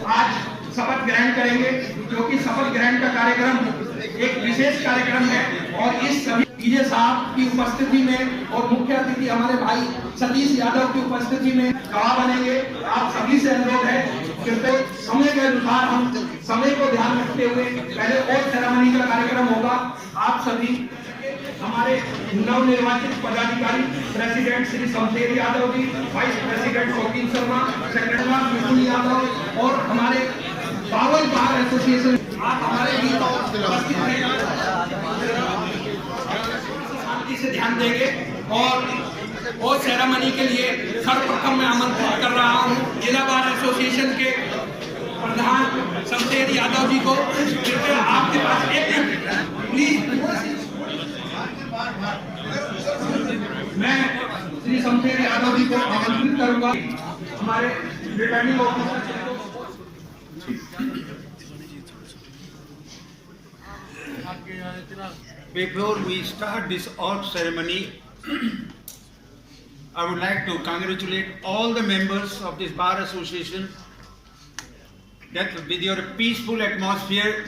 आज शपथ ग्रहण करेंगे, क्योंकि शपथ ग्रहण का कार्यक्रम एक विशेष कार्यक्रम है और इस सभी पीजे साहब की उपस्थिति में और मुख्य अतिथि हमारे भाई सतीश यादव की उपस्थिति में गवाह बनेंगे। आप सभी से अनुरोध है कि समय के अनुसार हम समय को ध्यान रखते हुए पहले ओथ सेरेमनी का कार्यक्रम होगा। आप सभी हमारे नवनिर्वाचित पदाधिकारी president Shri Shamsher Yadav ji, vice president शौकीन शर्मा, सेक्रेटरी विपुल यादव और हमारे पावर बार एसोसिएशन आप हमारे बीच उपस्थित रहेंगे, शांति से ध्यान देंगे। और सेरेमनी के लिए सर्वप्रथम मैं आमंत्रित कर रहा हूँ जिला बार एसोसिएशन के प्रधान शमशेर यादव जी को। कृपया आपके पास एक मिनट प्लीज। मैं श्री शमशेर यादव जी को आमंत्रित करूंगा हमारे returning officer. Before we start this oath ceremony, I would like to congratulate all the members of this bar association that with your peaceful atmosphere,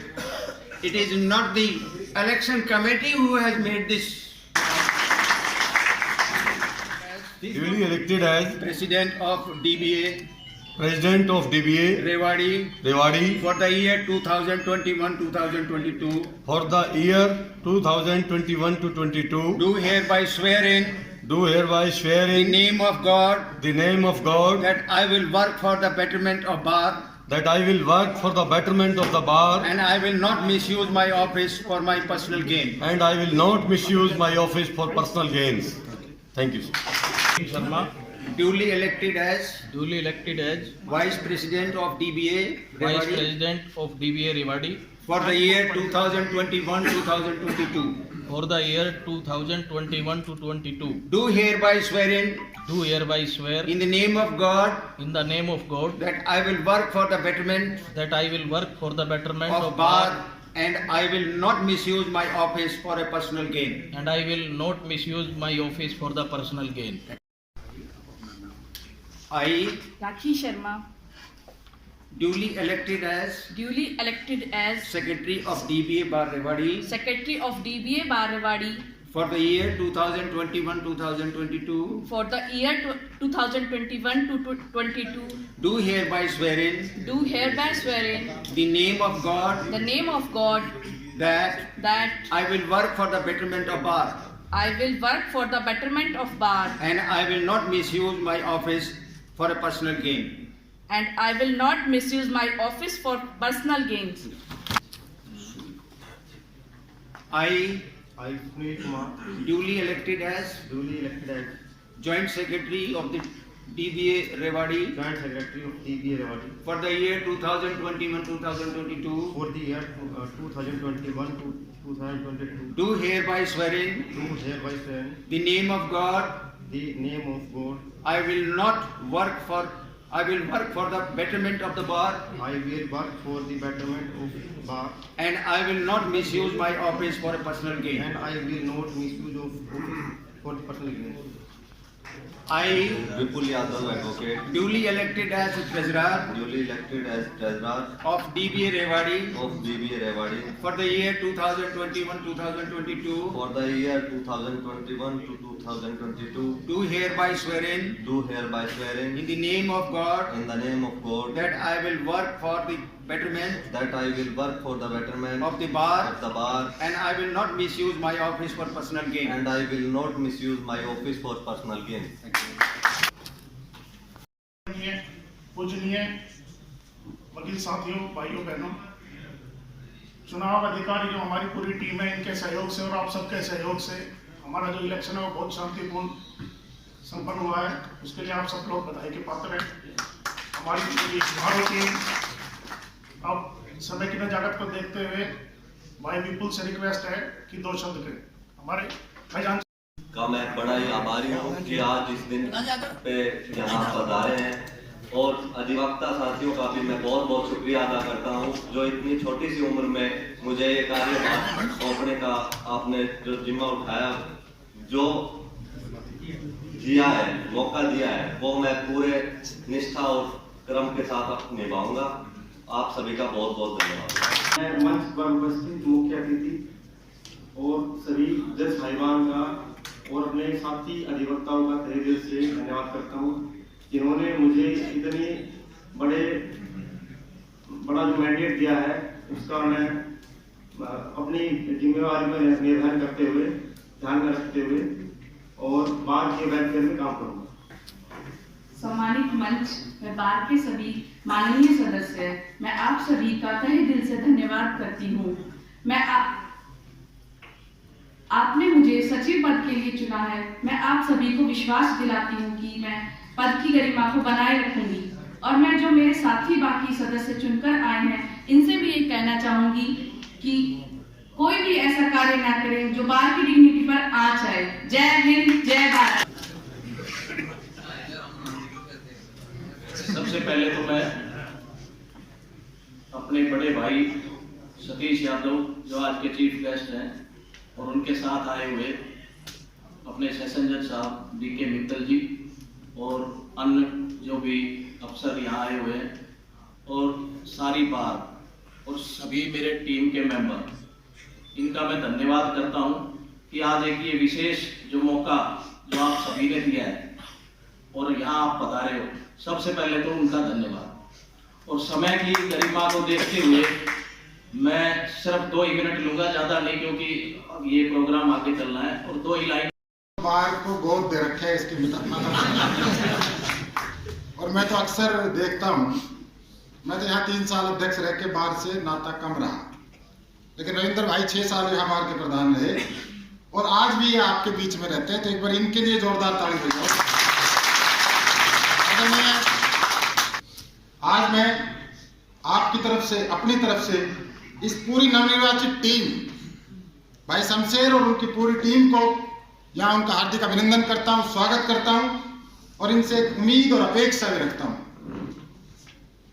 it is not the election committee who has made this. Duly elected as President of DBA Rewari for the year 2021-2022. for the year 2021 to 22. Do hereby swear in The name of God the name of God that I will work for the betterment of bar that I will work for the betterment of the bar and I will not misuse my office for my personal gain. and I will not misuse my office for personal gains. Thank you, sir. Sharma, Duly elected as Vice President of DBA Vice Rewari President of DBA Rewari for the year 2021-2022. for the year 2021 to 22. Do hereby swear in Do hereby swear the name of God in the name of God that I will work for the betterment that I will work for the betterment of of bar and I will not misuse my office for a personal gain. and I will not misuse my office for the personal gain. I, Rakhi Sharma, duly elected as Secretary of DBA Bar Rewari Secretary of DBA Bar Rewari for the year 2021-2022, for the year 2021 to 22, do hereby swear in do hereby swear in the name of God the name of God that that I will work for the betterment of bar I will work for the betterment of bar and I will not misuse my office for a personal gain. and I will not misuse my office for personal gains. I, I, Sunil Kumar, duly elected as Joint Secretary of the DBA Rewari Joint Secretary of DBA Rewari for the year 2021-2022, for the year 2021 to 2022. do hereby swear in Do hereby swear the name of God the name of God I will work for the betterment of the bar I will work for the betterment of bar and I will not misuse my office for a personal gain. and I will not misuse of office for personal gain. I, Vipul Yadav, advocate, duly elected as Treasurer duly elected as Treasurer of DBA Rewari of DBA Rewari for the year 2021-2022, for the year 2021 to 2022, do hereby swear in do hereby swearing the name of God in the name of God that I will work for the betterment that I will work for the betterment of the bar of the bar and I will not misuse my office for personal gain. and I will not misuse my office for personal gain. पूजनीय वकील साथियों, भाइयों बहनों, चुनाव अधिकारी जो हमारी पूरी टीम है, इनके सहयोग से और आप सबके सहयोग से हमारा जो इलेक्शन है वो बहुत शांतिपूर्ण संपन्न हुआ है। उसके लिए आप सब लोग बधाई के पात्र हैं। हमारी पूरी भारत टीम अब समय की नजाकत को देखते हुए भाई विपुल से रिक्वेस्ट है कि 2 शब्द करें। हमारे खजान का मैं बड़ा ही आभारी हूँ कि आज इस दिन पे यहाँ पधारे हैं और अधिवक्ता साथियों का भी मैं बहुत बहुत शुक्रिया अदा करता हूँ जो इतनी छोटी सी उम्र में मुझे ये कार्यभार सौंपने का आपने जो जिम्मा उठाया, जो दिया है, मौका दिया है, वो मैं पूरे निष्ठा और क्रम के साथ निभाऊंगा। आप सभी का बहुत बहुत धन्यवाद। मैं मंच पर उपस्थित मुख्य अतिथि और सभी जज साहिबान का और अपने साथी अधिवक्ताओं का तहे दिल से धन्यवाद करता हूँ, जिन्होंने मुझे इतने बड़ा जो मैंडेट दिया है उसका मैं अपनी जिम्मेवारी में निर्धारण करते हुए, ध्यान में रखते हुए और बार के वेलफेयर में काम करूँगा। सम्मानित मंच में बार के सभी माननीय सदस्य, मैं आप सभी का तहे दिल से धन्यवाद करती हूँ। आपने मुझे सचिव पद के लिए चुना है। मैं आप सभी को विश्वास दिलाती हूँ कि मैं पद की गरिमा को बनाए रखूंगी और मैं जो मेरे साथी बाकी सदस्य चुनकर आए हैं इनसे भी ये कहना चाहूंगी कि कोई भी ऐसा कार्य ना करें जो बार की डिग्निटी पर आंच आए। जय हिंद, जय भारत। सबसे पहले तो मैं अपने बड़े भाई सतीश यादव जो आज के चीफ गेस्ट हैं और उनके साथ आए हुए अपने सेशन जज साहब DK मित्तल जी और अन्य जो भी अफसर यहाँ आए हुए हैं और सारी बार और सभी मेरे टीम के मेंबर, इनका मैं धन्यवाद करता हूँ कि आज एक ये विशेष जो मौका जो आप सभी ने दिया है और यहाँ आप पधारे हो, सबसे पहले तो उनका धन्यवाद। और समय की गरिमा को देखते हुए मैं सिर्फ 2 ही मिनट लूंगा, ज्यादा नहीं, क्योंकि ये प्रोग्राम आगे चलना है। और 2 ही लाइन बार को गोद दे रखे है इसके और मैं तो अक्सर देखता हूँ, मैं तो यहाँ 3 साल अध्यक्ष रह के बार से नाता कम रहा, लेकिन रविंद्र भाई 6 साल यहाँ बार के प्रधान रहे और आज भी ये आपके बीच में रहते हैं, तो एक बार इनके लिए जोरदार ताली बजाओ। आज मैं आपकी तरफ से, अपनी तरफ से इस पूरी नवनिर्वाचित टीम भाई शमशेर और उनकी पूरी टीम को यहाँ उनका हार्दिक अभिनंदन करता हूँ, स्वागत करता हूँ और इनसे एक उम्मीद और अपेक्षा भी रखता हूँ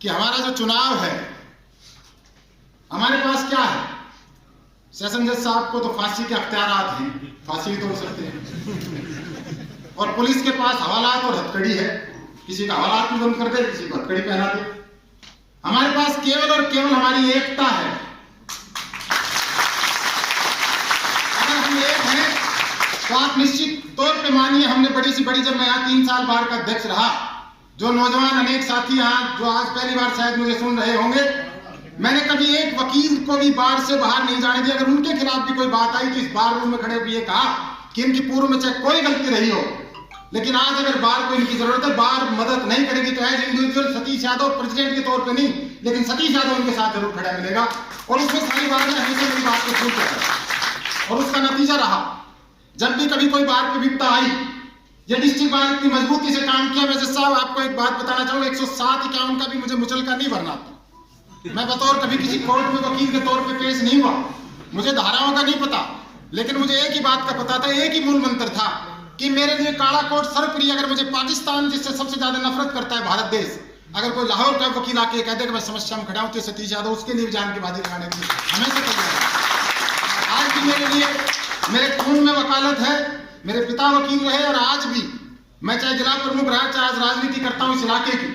कि हमारा जो चुनाव है, हमारे पास क्या है। सेशन जज साहब को तो फांसी के अख्तियारात हैं, फांसी भी तोड़ सकते हैं और पुलिस के पास हवालात और हथकड़ी है, किसी का हवालात भी बंद कर दे, किसी को हथकड़ी पहना दे। हमारे पास केवल और केवल हमारी एकता है। अगर हम एक हैं तो आप निश्चित तौर पे मानिए, हमने बड़ी सी बड़ी, जब मैं यहाँ 3 साल बार का अध्यक्ष रहा, जो नौजवान अनेक साथी यहाँ जो आज पहली बार शायद मुझे सुन रहे होंगे, मैंने कभी एक वकील को भी बार से बाहर नहीं जाने दिया। अगर उनके खिलाफ भी कोई बात आई तो इस बार रूम में खड़े भी ये कहा कि इनकी पूर्व में चाहे कोई गलती रही हो, लेकिन आज अगर बार को इनकी जरूरत है, बार मदद नहीं करेगी तो as individual Satish Yadav president के तौर पे नहीं, लेकिन सतीश यादव उनके साथ जरूर खड़ा मिलेगा। और उसमें सारी बार में हमेशा मेरी बात को सुनते रहा और उसका नतीजा रहा, जब भी कभी कोई बार की विपदा आई, ये डिस्ट्रिक्ट बार इतनी मजबूती से काम किया। वैसे साहब आपको एक बात बताना चाहूँ, 107 का भी मुझे मुचलका नहीं भरना था। मैं बतौर कभी किसी कोर्ट में वकील के तौर पे पेश नहीं हुआ, मुझे धाराओं का नहीं पता, लेकिन मुझे एक ही बात का पता था, एक ही मूल मंत्र था कि मेरे लिए काला कोट सर्वप्रिय। अगर मुझे पाकिस्तान जिससे सबसे ज्यादा नफरत करता है भारत देश, अगर कोई लाहौर का वकील आके कह दे कि मैं समस्या में खड़ा हूं तो सतीश यादव उसके लिए भी जान की बाजी लगाने के लिए हमेशा तैयार। आज भी मेरे लिए मेरे खून में वकालत है, मेरे पिता वकील रहे और आज भी मैं चाहे जिला प्रमुख रहा, चाहे आज राजनीति करता हूं इस इलाके की,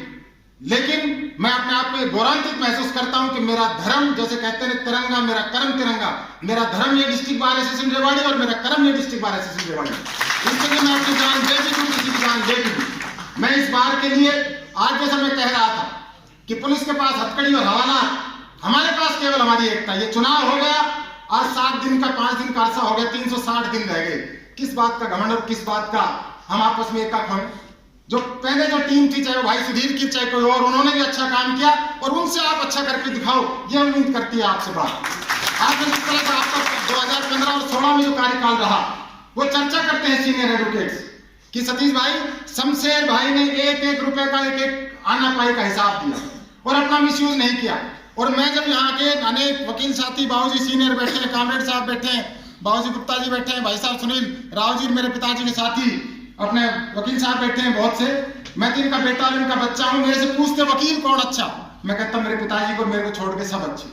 लेकिन मैं अपने आप में गौरवान्वित महसूस करता हूं कि मेरा धर्म, जैसे कहते हैं तिरंगा मेरा कर्म तिरंगा, मेरा धर्म ये डिस्ट्रिक्ट बार एसोसिएशन रेवाड़ी और मेरा कर्म ये डिस्ट्रिक्ट बार एसोसिएशन रेवाड़ी। इसके लिए मैं अपनी जान दे भी दूं, किसी की जान दे भी दूं। मैं इस बार के लिए आज जैसा मैं कह रहा था कि पुलिस के पास हथकड़ी और हवाला, हमारे पास केवल हमारी एकता। ये चुनाव हो गया, आज 7 दिन का 5 दिन का अरसा हो गया, 360 दिन रह गए। किस बात का घमंड और किस बात का हम आपस में एक हों। जो पहले जो टीम थी, चाहे वो भाई सुधीर की चाहे कोई और, उन्होंने भी अच्छा काम किया और उनसे आप अच्छा करके दिखाओ, ये उम्मीद करती है आपसे बात। आज जिस तरह का आपका 2015 और 16 में जो कार्यकाल रहा, वो चर्चा करते हैं सीनियर एडवोकेट्स कि सतीश भाई, शमशेर भाई ने 1-1 रुपए का एक आना पाई का हिसाब दिया और अपना मिसयूज नहीं किया। और मैं जब यहाँ के अनेक वकील साथी, बाबूजी सीनियर बैठे हैं, कामरेड साहब बैठे हैं, बाबूजी गुप्ता जी बैठे हैं, भाई साहब सुनील राव जी मेरे पिताजी के साथी, अपने वकील साहब बैठे हैं बहुत से, मैं तो इनका बेटा और इनका बच्चा हूं। मेरे से पूछते वकील कौन अच्छा, मैं कहता मेरे पिताजी को, मेरे को छोड़ के सब अच्छे।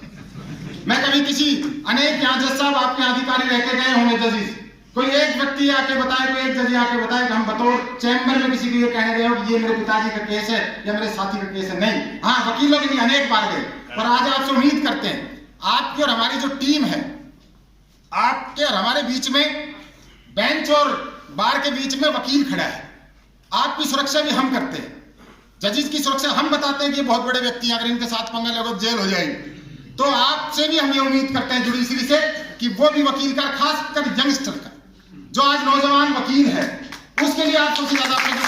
मैं कभी किसी अनेक यहाँ जज साहब आपके अधिकारी रह के गए होंगे जजिस, कोई एक व्यक्ति आके बताए, कोई एक जज आके बताए कि हम बतौर चैम्बर में किसी को ये कहने गए हो कि ये मेरे पिताजी का केस है या मेरे साथी का केस है। नहीं, हाँ वकीलों के लिए अनेक बार गए, पर आज आपसे उम्मीद करते हैं आपकी और हमारी जो टीम है, आपके और हमारे बीच में बेंच और बार के बीच में वकील खड़ा है। आपकी सुरक्षा भी हम करते हैं, जजेस की सुरक्षा हम बताते हैं कि ये बहुत बड़े व्यक्ति हैं, अगर इनके साथ पंगा लगो जेल हो जाएगी। तो आपसे भी हम ये उम्मीद करते हैं जुडिशरी से कि वो भी वकील का, खासकर यंगस्टर का, जो आज नौजवान वकील है, उसके लिए आप सबसे ज्यादा उनको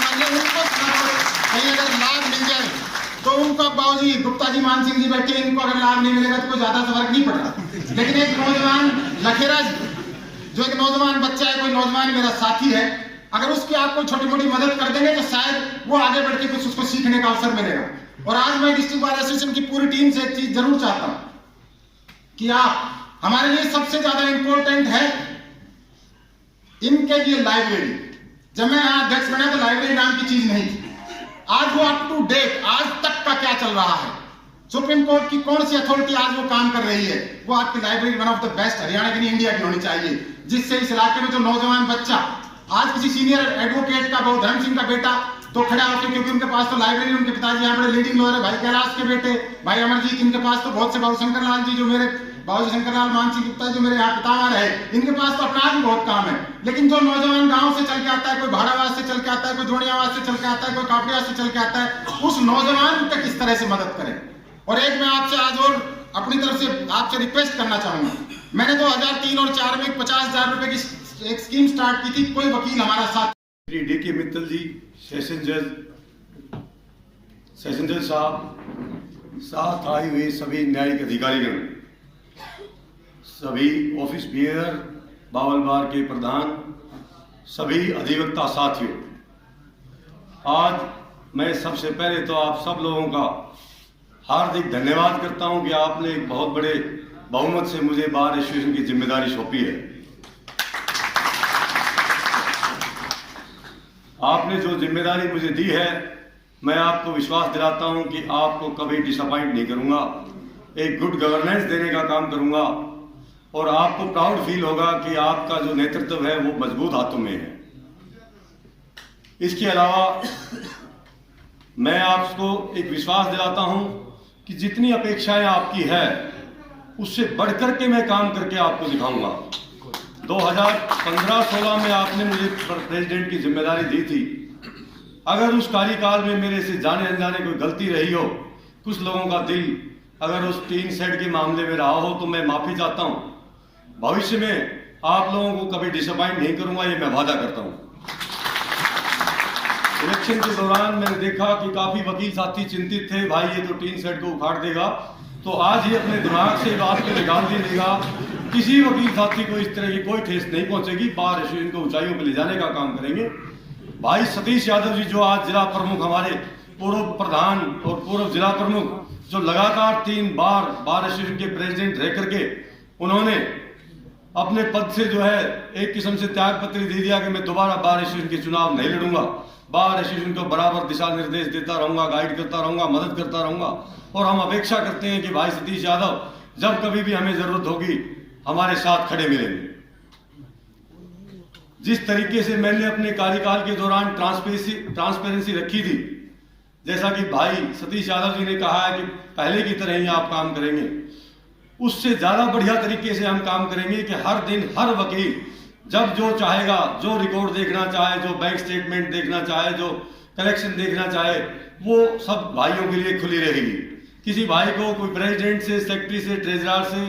कहीं अगर लाभ मिल जाए तो उनका बाबूजी गुप्ता जी, मान सिंह जी बैठे, इनको अगर लाभ नहीं मिलेगा तो कोई ज्यादा फर्क नहीं पड़ रहा। लेकिन एक नौजवान लखेरा जो एक नौजवान बच्चा है, कोई नौजवान मेरा साथी है, अगर उसकी आप कोई छोटी मोटी मदद कर देंगे तो शायद वो आगे बढ़ के कुछ उसको सीखने का अवसर मिलेगा। और आज मैं डिस्ट्रिक्ट बार एसोसिएशन की पूरी टीम से एक चीज जरूर चाहता हूं कि आप, हमारे लिए सबसे ज्यादा इंपॉर्टेंट है इनके लिए लाइब्रेरी। जब मैं यहाँ अध्यक्ष बना तो लाइब्रेरी नाम की चीज नहीं थी। आज वो अप टू डेट, आज तक का क्या चल रहा है, सुप्रीम कोर्ट की कौन सी अथॉरिटी आज वो काम कर रही है, वो आपकी library one of the best Haryana की नहीं इंडिया की होनी चाहिए, जिससे इस इलाके में जो नौजवान बच्चा आज किसी सीनियर एडवोकेट का, बहुत धर्म सिंह का बेटा तो खड़ा होकर, क्योंकि उनके पास तो लाइब्रेरी, उनके पिताजी यहाँ बड़े लीडिंग लॉयर है, भाई कैलाश के बेटे भाई अमरजीत, इनके पास तो बहुत से, बाबू शंकर लाल जी जो मेरे बाबूजी शंकर लाल मान सिंह गुप्ता जो मेरे यहाँ पितामह है, इनके पास तो अपना भी बहुत काम है। लेकिन जो नौजवान गांव से चल के आता है, कोई भाड़ावास से चल के आता है, कोई जोड़ियावास से चल के आता है, कोई कापड़ियावास से चल के आता है, उस नौजवान को किस तरह से मदद करें। और एक मैं आपसे आज और अपनी तरफ से आपसे रिक्वेस्ट करना चाहूंगा, मैंने 2003 और 2004 में 50,000 रुपए की एक स्कीम स्टार्ट की थी, कोई वकील हमारा साथ। डी.के. मित्तल जी, सेशन जज साहब, साथ आए हुए सभी न्यायिक अधिकारीगण, सभी ऑफिस बिहेवियर बावल बार के प्रधान, सभी अधिवक्ता साथियों, आज मैं सबसे पहले तो आप सब लोगों का हार्दिक धन्यवाद करता हूं कि आपने एक बहुत बड़े बहुमत से मुझे बार एसोसिएशन की जिम्मेदारी सौंपी है। आपने जो जिम्मेदारी मुझे दी है, मैं आपको विश्वास दिलाता हूं कि आपको कभी डिसअपॉइंट नहीं करूंगा, एक गुड गवर्नेंस देने का काम करूंगा और आपको प्राउड फील होगा कि आपका जो नेतृत्व है वो मजबूत हाथों में है। इसके अलावा मैं आपको एक विश्वास दिलाता हूं कि जितनी अपेक्षाएं आपकी है उससे बढ़कर के मैं काम करके आपको दिखाऊंगा। 2015-16 में आपने मुझे प्रेसिडेंट की जिम्मेदारी दी थी, अगर उस कार्यकाल में मेरे से जाने अनजाने कोई गलती रही हो, कुछ लोगों का दिल अगर उस 3 सेट के मामले में रहा हो तो मैं माफी चाहता हूं। भविष्य में आप लोगों को कभी डिसअपॉइंट नहीं करूंगा, ये मैं वादा करता हूं। इलेक्शन के दौरान मैंने देखा कि काफी वकील साथी चिंतित थे, भाई ये तो 3 सेट को उखाड़ देगा, तो आज ही अपने दिमाग से बात को निकाल दीजिएगा, किसी वकील साथी को इस तरह की कोई ठेस नहीं पहुंचेगी, बार एसोसिएशन को ऊंचाइयों पर ले जाने का काम करेंगे। भाई सतीश यादव जी जो आज जिला प्रमुख, हमारे पूर्व प्रधान और पूर्व जिला प्रमुख, जो लगातार 3 बार बार एसोसिएशन के प्रेसिडेंट रह करके उन्होंने अपने पद से जो है एक किस्म से त्याग पत्र दे दिया कि मैं दोबारा बार एसोसिएशन के चुनाव नहीं लड़ूंगा, बार एसोसिएशन को बराबर दिशा निर्देश देता रहूंगा, गाइड करता रहूंगा, मदद करता रहूंगा। और हम अपेक्षा करते हैं कि भाई सतीश यादव जब कभी भी हमें जरूरत होगी हमारे साथ खड़े मिलेंगे। जिस तरीके से मैंने अपने कार्यकाल के दौरान ट्रांसपेरेंसी रखी थी, जैसा कि भाई सतीश यादव जी ने कहा है कि पहले की तरह ही आप काम करेंगे, उससे ज्यादा बढ़िया तरीके से हम काम करेंगे कि हर दिन हर वकील जब जो चाहेगा, जो रिकॉर्ड देखना चाहे, जो बैंक स्टेटमेंट देखना चाहे, जो कलेक्शन देखना चाहे, वो सब भाइयों के लिए खुली रहेगी। किसी भाई को कोई प्रेसिडेंट से, सेक्रेटरी से, ट्रेजरर से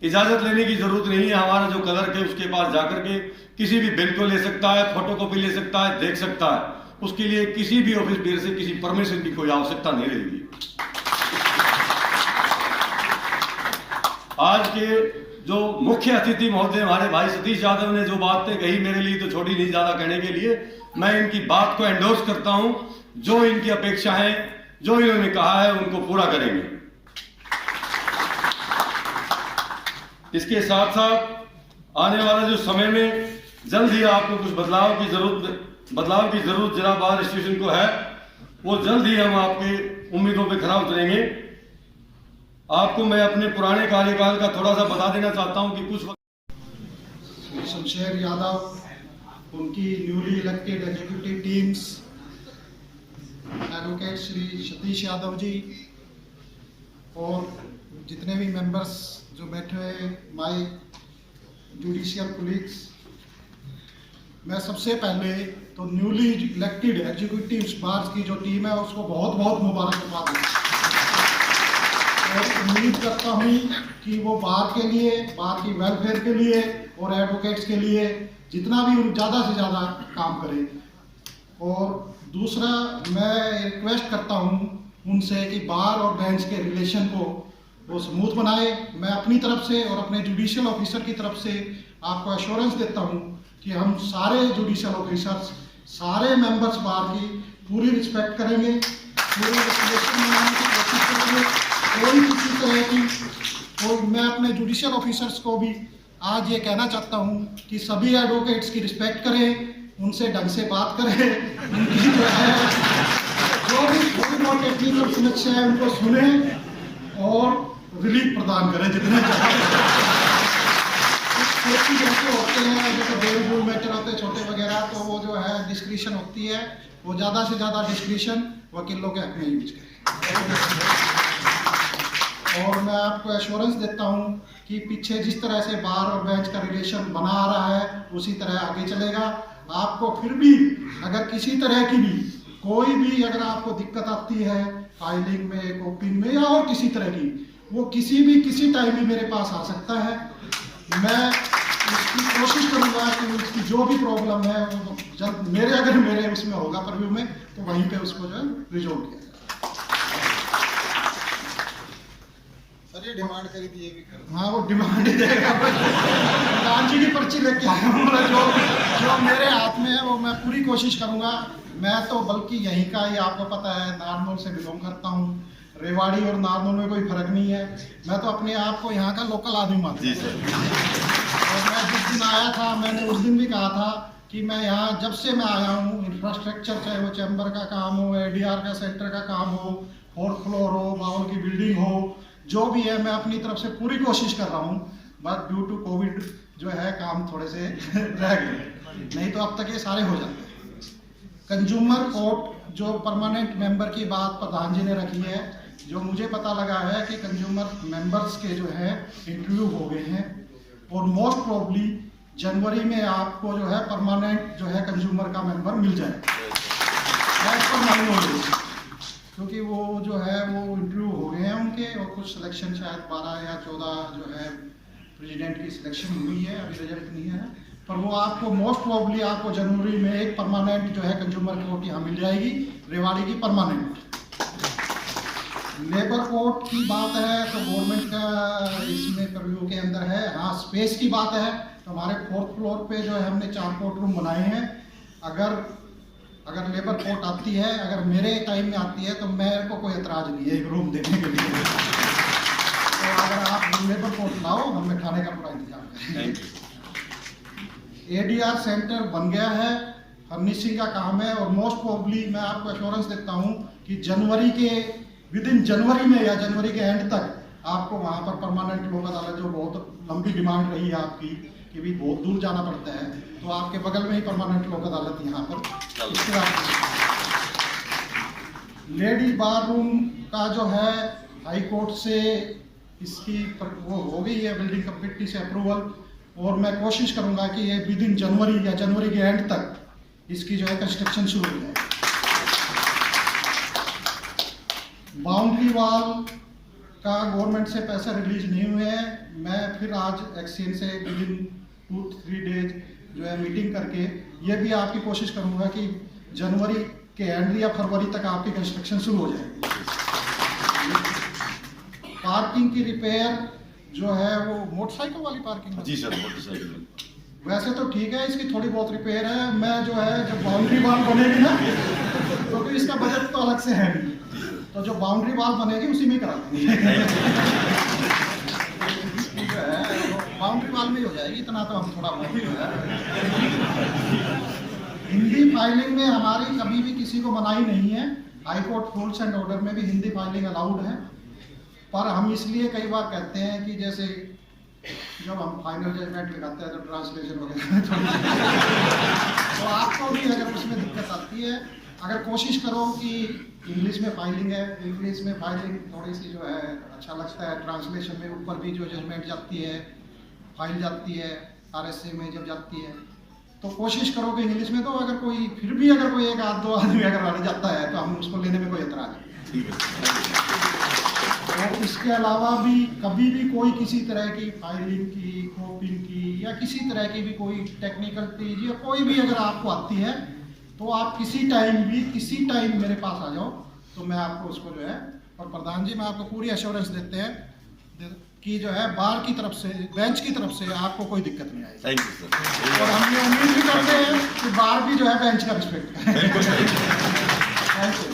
इजाजत लेने की जरूरत नहीं है। हमारा जो क्लर्क है उसके पास जाकर के किसी भी बिल को ले सकता है, फोटोकॉपी ले सकता है, देख सकता है। उसके लिए किसी भी ऑफिस बियर से किसी परमिशन की कोई आवश्यकता नहीं रहेगी। आज के जो मुख्य अतिथि महोदय हमारे भाई सतीश यादव ने जो बातें कही, मेरे लिए तो छोटी नहीं ज्यादा कहने के लिए, मैं इनकी बात को एंडोर्स करता हूं। जो इनकी अपेक्षा है, जो इन्होंने कहा है, उनको पूरा करेंगे। इसके साथ साथ आने वाला जो समय में जल्द ही आपको कुछ बदलाव की जरूरत जिला बार एसोसिएशन को है, वो जल्द ही हम आपके उम्मीदों पे खरा उतरेंगे। आपको मैं अपने पुराने कार्यकाल का थोड़ा सा बता देना चाहता हूं कि कुछ श्री शमशेर यादव, उनकी newly elected executive teams, advocate Shri Satish Yadav ji और जितने भी मेंबर्स जो बैठे हैं, माय जुडिशियल कोलीग्स, मैं सबसे पहले तो न्यूली इलेक्टेड एग्जीक्यूटिव बार्स की जो टीम है उसको बहुत बहुत मुबारकबाद देता हूं और उम्मीद करता हूं कि वो बार के लिए, बार की वेलफेयर के लिए और एडवोकेट्स के लिए जितना भी ज़्यादा से ज़्यादा काम करें। और दूसरा, मैं रिक्वेस्ट करता हूं उनसे कि बार और बेंच के रिलेशन को वो स्मूथ बनाए। मैं अपनी तरफ से और अपने जुडिशियल ऑफिसर की तरफ से आपको एश्योरेंस देता हूं कि हम सारे जुडिशियल ऑफिसर्स, सारे मेंबर्स बार की पूरी रिस्पेक्ट करेंगे, पूरी रिलेशन बनाने की कोशिश करेंगे। कोई किसी तरह की मैं अपने जुडिशियल ऑफिसर्स को भी आज ये कहना चाहता हूं कि सभी एडवोकेट्स की रिस्पेक्ट करें, उनसे ढंग से बात करें, उनकी जो है जो भी थोड़ी बहुत टेक्निकल समस्या है उनको सुने और रिलीफ प्रदान करें जितने छोटी जैसे होते हैं, जैसे बेल मैटर होते हैं छोटे वगैरह, तो वो जो है डिस्क्रिशन होती है, वो ज़्यादा से ज़्यादा डिस्क्रिशन वकीलों के हक में यूज करें। और मैं आपको एश्योरेंस देता हूं कि पीछे जिस तरह से बार और बेंच का रिलेशन बना आ रहा है उसी तरह आगे चलेगा। आपको फिर भी अगर किसी तरह की भी कोई भी अगर आपको दिक्कत आती है फाइलिंग में, कॉपिंग में या और किसी तरह की, वो किसी टाइम भी मेरे पास आ सकता है। मैं उसकी कोशिश करूंगा कि उसकी जो भी प्रॉब्लम है वो जब मेरे उसमें होगा परव्यू में, तो वहीं पे उसको जो है रिजोल्व किया। सर ये डिमांड करी थी, ये भी कर। हाँ, वो डिमांड ही देगा। प्रधान जी की पर्ची लेके आया, जो मेरे हाथ में है वो मैं पूरी कोशिश करूंगा। मैं तो बल्कि यहीं का ही, आपको पता है, नारनौल से बिलोंग करता हूँ। रेवाड़ी और नारनौल में कोई फर्क नहीं है। मैं तो अपने आप को यहाँ का लोकल आदमी मानता हूँ। और मैं जिस दिन आया था, मैंने उस दिन भी कहा था कि मैं यहाँ जब से मैं आया हूँ, इंफ्रास्ट्रक्चर चाहे वो चैम्बर का काम हो, ADR का सेंटर का काम हो, 4th फ्लोर हो, बावल की बिल्डिंग हो, जो भी है, मैं अपनी तरफ से पूरी कोशिश कर रहा हूँ। बट ड्यू टू कोविड जो है काम थोड़े से रह गए, नहीं तो अब तक ये सारे हो जाते। कंज्यूमर कोर्ट जो परमानेंट मेंबर की बात प्रधान जी ने रखी है, जो मुझे पता लगा है कि कंज्यूमर मेंबर्स के जो है इंटरव्यू हो गए हैं और मोस्ट प्रोबली जनवरी में आपको जो है परमानेंट जो है कंज्यूमर का मेंबर मिल जाएगा एज पर माई नॉलेज, क्योंकि वो जो है वो इंटरव्यू हो गए हैं उनके और कुछ सिलेक्शन शायद 12 या 14 जो है प्रेसिडेंट की सिलेक्शन हुई है, अभी रिजल्ट नहीं है, पर वो आपको मोस्ट प्रोबली आपको जनवरी में एक परमानेंट जो है कंज्यूमर कोर्ट यहाँ मिल जाएगी, रेवाड़ी की परमानेंट। लेबर कोर्ट की बात है तो गवर्नमेंट का इसमें प्रव्यू के अंदर है। हाँ, स्पेस की बात है तो हमारे 4th फ्लोर पे जो है हमने 4 कोर्ट रूम बनाए हैं। अगर लेबर कोर्ट आती है, अगर मेरे टाइम में आती है तो मेरे को कोई एतराज नहीं है एक रूम देने के लिए। तो अगर आप लेबर कोर्ट लाओ, हमें खाने का पूरा इंतजाम करेंगे। ADR सेंटर बन गया है, फर्निशिंग का काम है और मोस्ट प्रोबली मैं आपको एश्योरेंस देता हूं कि विद इन जनवरी में या जनवरी के एंड तक आपको वहां पर परमानेंट लोक अदालत, जो बहुत लंबी डिमांड रही है आपकी कि भी बहुत दूर जाना पड़ता है, तो आपके बगल में ही परमानेंट लोक अदालत यहाँ पर। लेडीज बार रूम का जो है हाई कोर्ट से इसकी वो हो गई है बिल्डिंग कमिटी से अप्रूवल, और मैं कोशिश करूंगा कि ये विद इन जनवरी या जनवरी के एंड तक इसकी जो है कंस्ट्रक्शन शुरू हो जाए। बाउंड्री वॉल का गवर्नमेंट से पैसे रिलीज नहीं हुए हैं। मैं फिर आज एक्सचेंज से विद इन 2-3 डेज जो है मीटिंग करके ये भी आपकी कोशिश करूंगा कि जनवरी के एंड या फरवरी तक आपकी कंस्ट्रक्शन शुरू हो जाए। पार्किंग की रिपेयर जो है वो मोटरसाइकिल वाली पार्किंग, जी सर, मोटरसाइकिल वैसे तो ठीक है, इसकी थोड़ी बहुत रिपेयर है। मैं जो है जब बाउंड्री वॉल बनेगी ना, तो इसका बजट तो अलग से है नहीं, तो जो बाउंड्री वॉल बनेगी उसी में करा देंगे। बाउंड्री वॉल में हो जाएगी, इतना तो हम थोड़ा बहुत ही है। हिंदी फाइलिंग में हमारी कभी भी किसी को मनाही नहीं है। High court rules and order में भी हिंदी फाइलिंग अलाउड है, पर हम इसलिए कई बार कहते हैं कि जैसे जब हम फाइनल जजमेंट लगाते हैं तो ट्रांसलेशन वगैरह तो आपको भी अगर उसमें दिक्कत आती है, अगर कोशिश करो कि इंग्लिश में फाइलिंग है, इंग्लिश में फाइलिंग थोड़ी सी जो है अच्छा लगता है, ट्रांसलेशन में ऊपर भी जो जजमेंट जाती है, फाइल जाती है RSA में जब जाती है, तो कोशिश करो कि इंग्लिश में, तो अगर कोई फिर भी अगर कोई एक आध दो आदमी अगर रह जाता है तो हम उसको लेने में कोई एतराज नहीं। और इसके अलावा भी कभी भी कोई किसी तरह की फाइलिंग की, कॉपिंग की या किसी तरह की भी कोई टेक्निकल चीज या कोई भी अगर आपको आती है तो आप किसी टाइम मेरे पास आ जाओ, तो मैं आपको उसको जो है, और प्रधान जी मैं आपको पूरी एश्योरेंस देते हैं कि जो है बार की तरफ से, बेंच की तरफ से आपको कोई दिक्कत नहीं आएगी। Thank you sir. और हम ये उम्मीद भी करते हैं कि बार भी जो है बेंच का रिस्पेक्ट करें। Thank you.